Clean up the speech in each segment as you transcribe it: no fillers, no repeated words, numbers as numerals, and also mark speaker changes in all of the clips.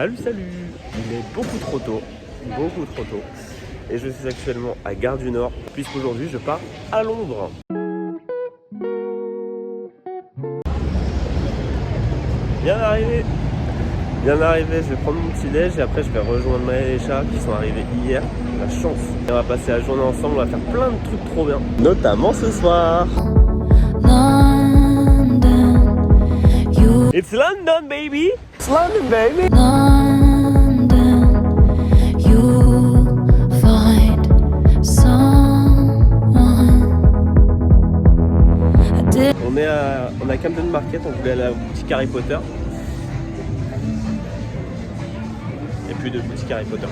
Speaker 1: Salut, il est beaucoup trop tôt, et je suis actuellement à Gare du Nord, puisqu'aujourd'hui je pars à Londres. Bien arrivé, je vais prendre mon petit déj et après je vais rejoindre Maël et Charles qui sont arrivés hier, la chance. Et on va passer la journée ensemble, on va faire plein de trucs trop bien, notamment ce soir. It's London, baby! It's London, baby! On est à Camden Market, on voulait aller à la boutique Harry Potter. Il n'y a plus de boutique Harry Potter.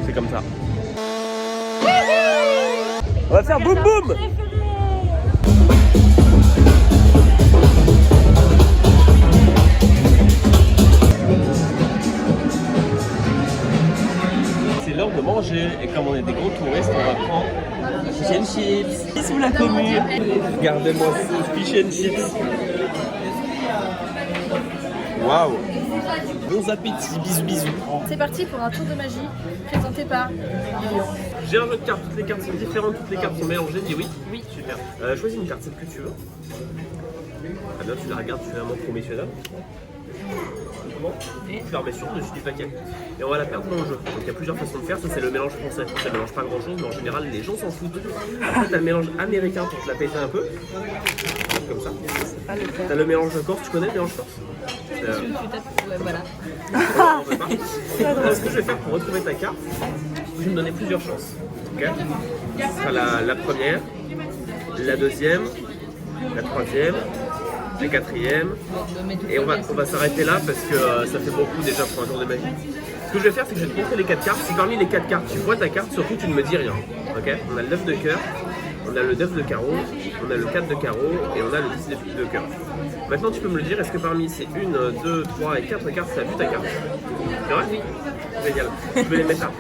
Speaker 1: C'est comme ça. On va faire boum boum! C'est l'heure de manger et comme on est des gros touristes, on va prendre fish and chips sous la commune. Regardez-moi ce fish and chips. Waouh! Bon appétit, bisous.
Speaker 2: C'est parti pour un tour de magie présenté par Lilian.
Speaker 1: J'ai un jeu de cartes, toutes les cartes sont différentes, toutes les cartes sont mélangées, dis oui.
Speaker 2: Oui.
Speaker 1: Super. Choisis une carte, celle que tu veux. Ah bien, tu la regardes, tu la montres au messieurs dames. Et tu la remets sur dessus du paquet. Et on va la perdre dans le jeu. Donc il y a plusieurs façons de faire. Ça c'est le mélange français. Ça mélange pas grand chose, mais en général les gens s'en foutent. Après t'as le mélange américain pour te la péter un peu. Comme ça. T'as le mélange de Corse, tu connais le mélange Corse?
Speaker 2: Ouais, voilà.
Speaker 1: Ce que je vais faire pour retrouver ta carte, je vais me donner plusieurs chances. Okay, ce sera la première, la deuxième, la troisième, la quatrième, et on va s'arrêter là parce que ça fait beaucoup déjà pour un tour de magie. Ce que je vais faire, c'est que je vais te montrer les 4 cartes. Si parmi les 4 cartes, tu vois ta carte, surtout tu ne me dis rien. Okay, on a le 9 de cœur, on a le 9 de carreau, on a le 4 de carreau et on a le 10 de cœur. Maintenant, tu peux me le dire, est-ce que parmi ces 1, 2, 3 et 4 cartes, tu as vu ta carte? C'est vrai? Oui. Génial. Je vais les mettre là.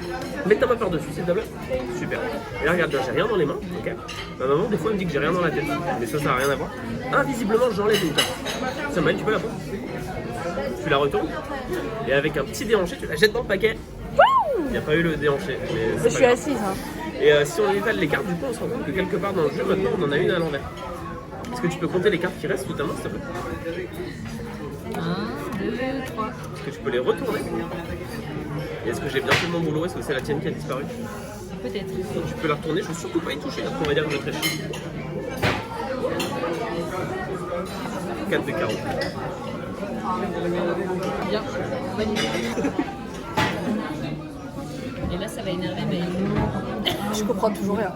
Speaker 1: Mets ta main par-dessus, s'il te plaît. Super. Et là, regarde, j'ai rien dans les mains. Ok. Ma maman, des fois, elle me dit que j'ai rien dans la tête. Mais ça n'a rien à voir. Invisiblement, j'enlève une carte. Ça m'aide, tu peux la prendre? Tu la retournes. Et avec un petit déhanché, tu la jettes dans le paquet. Il n'y a pas eu le déhanché. Mais
Speaker 2: Je suis assise. Hein.
Speaker 1: Et si on étale les cartes, du coup, on se rend compte que quelque part dans le jeu, maintenant, on en a une à l'envers. Est-ce que tu peux compter les cartes qui restent sous ta main, s'il te plaît?
Speaker 2: 1, 2, 3.
Speaker 1: Est-ce que tu peux les retourner? Et est-ce que j'ai bien fait mon boulot? Est-ce que c'est la tienne qui a disparu?
Speaker 2: Peut-être.
Speaker 1: Tu peux la retourner, je veux surtout pas y toucher, donc on va dire que je triche. 4 de carreau.
Speaker 2: Bien. Magnifique. Et là, ça va énerver, mais je comprends toujours rien.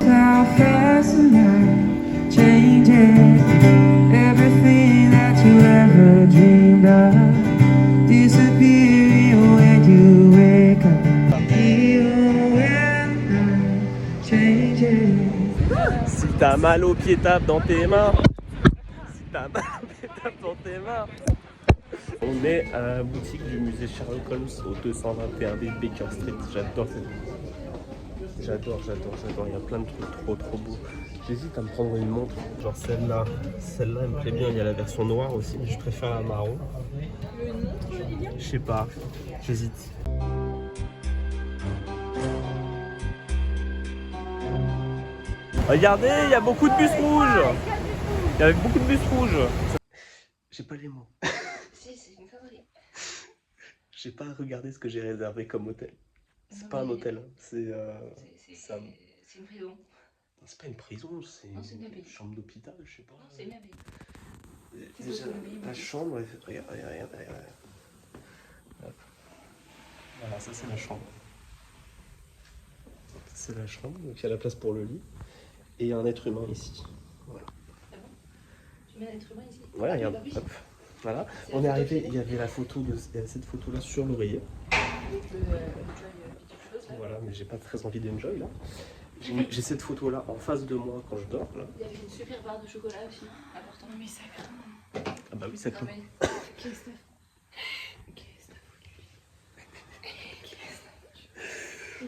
Speaker 3: Everything that you ever dreamed of disappearing when you wake up. Even when I'm changing.
Speaker 1: Si t'as mal aux pieds, tape dans tes mains. Si t'as mal aux pieds, tape dans tes mains. On est à la boutique du musée Sherlock Holmes au 221 B Baker Street. J'adore cette boutique. J'adore. Il y a plein de trucs trop beaux. J'hésite à me prendre une montre. Genre celle-là elle me plaît bien. Il y a la version noire aussi, mais je préfère la marron. Je sais pas, j'hésite. Regardez, il y a beaucoup de bus rouges. Il y avait beaucoup de bus rouges. J'ai pas les mots.
Speaker 2: Si, c'est une connerie.
Speaker 1: J'ai pas regardé ce que j'ai réservé comme hôtel. C'est pas un hôtel, c'est
Speaker 2: une prison.
Speaker 1: C'est pas une prison, c'est une chambre d'hôpital, je sais pas.
Speaker 2: Non, c'est une abeille.
Speaker 1: Déjà, la chambre, regarde. Voilà, ça c'est la chambre. C'est la chambre, donc il y a la place pour le lit. Et il y a un être humain ici. Voilà.
Speaker 2: Ah bon? Tu mets un être humain ici?
Speaker 1: Voilà, regarde. Hop. Voilà. On est arrivé, il y avait cette photo là sur l'oreiller. Voilà, mais j'ai pas très envie d'enjoy là. J'ai cette photo là en face de moi quand je dors là.
Speaker 2: Il y avait une super barre de chocolat aussi, important. Mais ça craint.
Speaker 1: Ah bah oui, ça craint.
Speaker 2: Qu'est-ce que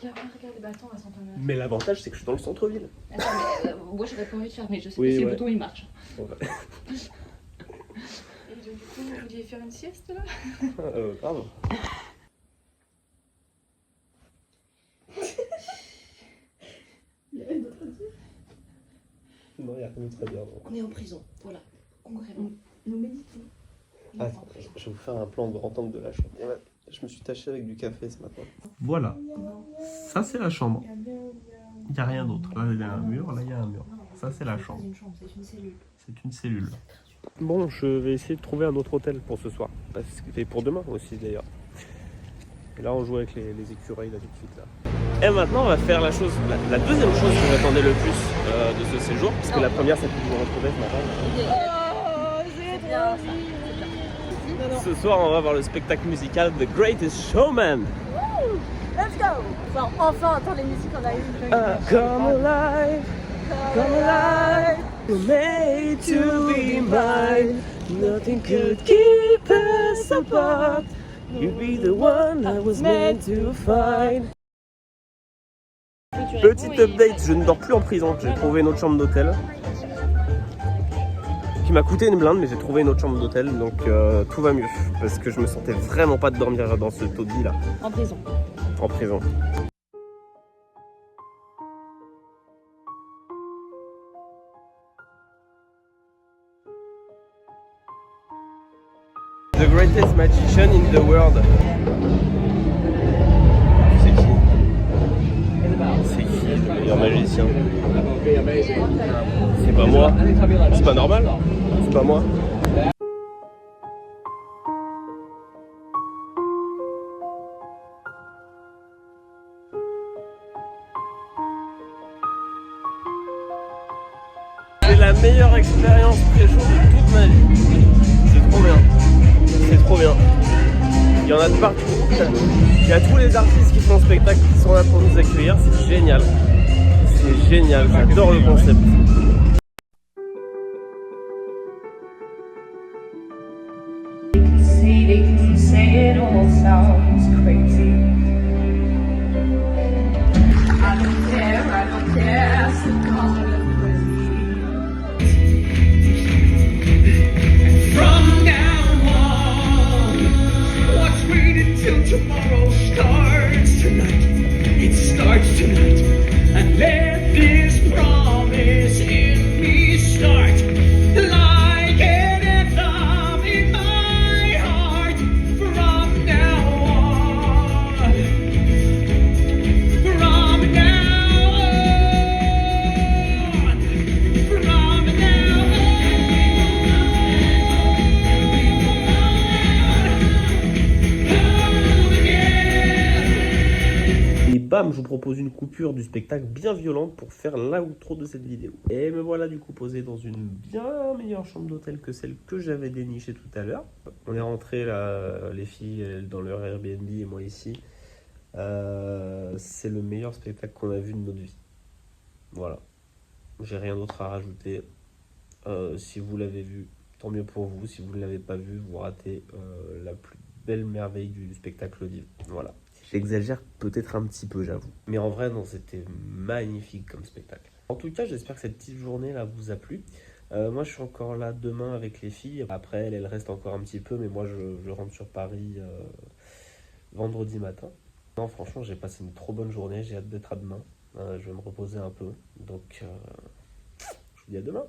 Speaker 2: il a pas regardé. Bah attends, elle s'entend bien.
Speaker 1: Mais l'avantage c'est que je suis dans le centre-ville.
Speaker 2: Attends, mais moi j'aurais pas envie de faire, mais je sais
Speaker 1: Oui,
Speaker 2: pas si
Speaker 1: ouais.
Speaker 2: le bouton il marche.
Speaker 1: Ouais.
Speaker 2: Et donc, du coup, Vous vouliez faire une sieste là?
Speaker 1: Grave.
Speaker 2: Il y a rien d'autre à dire.
Speaker 1: Non, il n'y a rien d'autre à dire.
Speaker 2: On est en prison, voilà, concrètement. Nous méditons.
Speaker 1: Ah, je vais vous faire un plan grand angle de la chambre. Ouais, je me suis taché avec du café ce matin. Voilà, ça c'est la chambre. Il n'y a rien d'autre. Là il y a un mur, là il y a un mur. Ça c'est la chambre.
Speaker 2: C'est une cellule.
Speaker 1: C'est une cellule. Bon, je vais essayer de trouver un autre hôtel pour ce soir. Et pour demain aussi d'ailleurs. Et là on joue avec les écureuils là tout de suite là. Et maintenant on va faire la deuxième chose que j'attendais le plus de ce séjour. Parce que la première c'est de vous retrouver ce matin.
Speaker 2: C'est bien ça.
Speaker 1: Ce soir on va voir le spectacle musical The Greatest Showman.
Speaker 2: Let's go. Enfin entendre les musiques en live.
Speaker 3: Come alive, come alive. You're made to be mine. Nothing could keep us apart. You'd be the one I was meant to find.
Speaker 1: Petite update, je ne dors plus en prison. J'ai trouvé une autre chambre d'hôtel. Qui m'a coûté une blinde, mais j'ai trouvé une autre chambre d'hôtel, donc tout va mieux. Parce que je me sentais vraiment pas de dormir dans ce taudis là.
Speaker 2: En prison.
Speaker 1: En prison. The greatest magician in the world. C'est qui? C'est qui le meilleur magicien? C'est pas moi. C'est pas normal. C'est pas moi. C'est la meilleure expérience pré-show de toute ma vie. C'est trop bien. C'est trop bien. Il y en a de partout. Il y a tous les artistes qui font le spectacle qui sont là pour nous accueillir. C'est génial. C'est génial. J'adore le concept.
Speaker 3: Say it all sounds crazy. I don't care, so call it crazy. From now on, watch waiting till tomorrow starts tonight. It starts tonight, and let this promise in me start. Like an anthem in my heart. From now on, from now on, from
Speaker 1: Et bam, je vous propose une coupure du spectacle bien violente pour faire l'outro de cette vidéo. Et me voilà du coup posé dans une bien meilleure chambre d'hôtel que celle que j'avais dénichée tout à l'heure. On est rentrés là, les filles dans leur Airbnb et moi ici. C'est le meilleur spectacle qu'on a vu de notre vie. Voilà. J'ai rien d'autre à rajouter. Si vous l'avez vu, tant mieux pour vous. Si vous ne l'avez pas vu, vous ratez la plus belle merveille du spectacle vivant. Voilà. J'exagère peut-être un petit peu, j'avoue. Mais en vrai, non, c'était magnifique comme spectacle. En tout cas, j'espère que cette petite journée-là vous a plu. Moi, je suis encore là demain avec les filles. Après, elle reste encore un petit peu, mais moi, je rentre sur Paris vendredi matin. Non, franchement, j'ai passé une trop bonne journée. J'ai hâte d'être à demain. Je vais me reposer un peu. Donc, je vous dis à demain.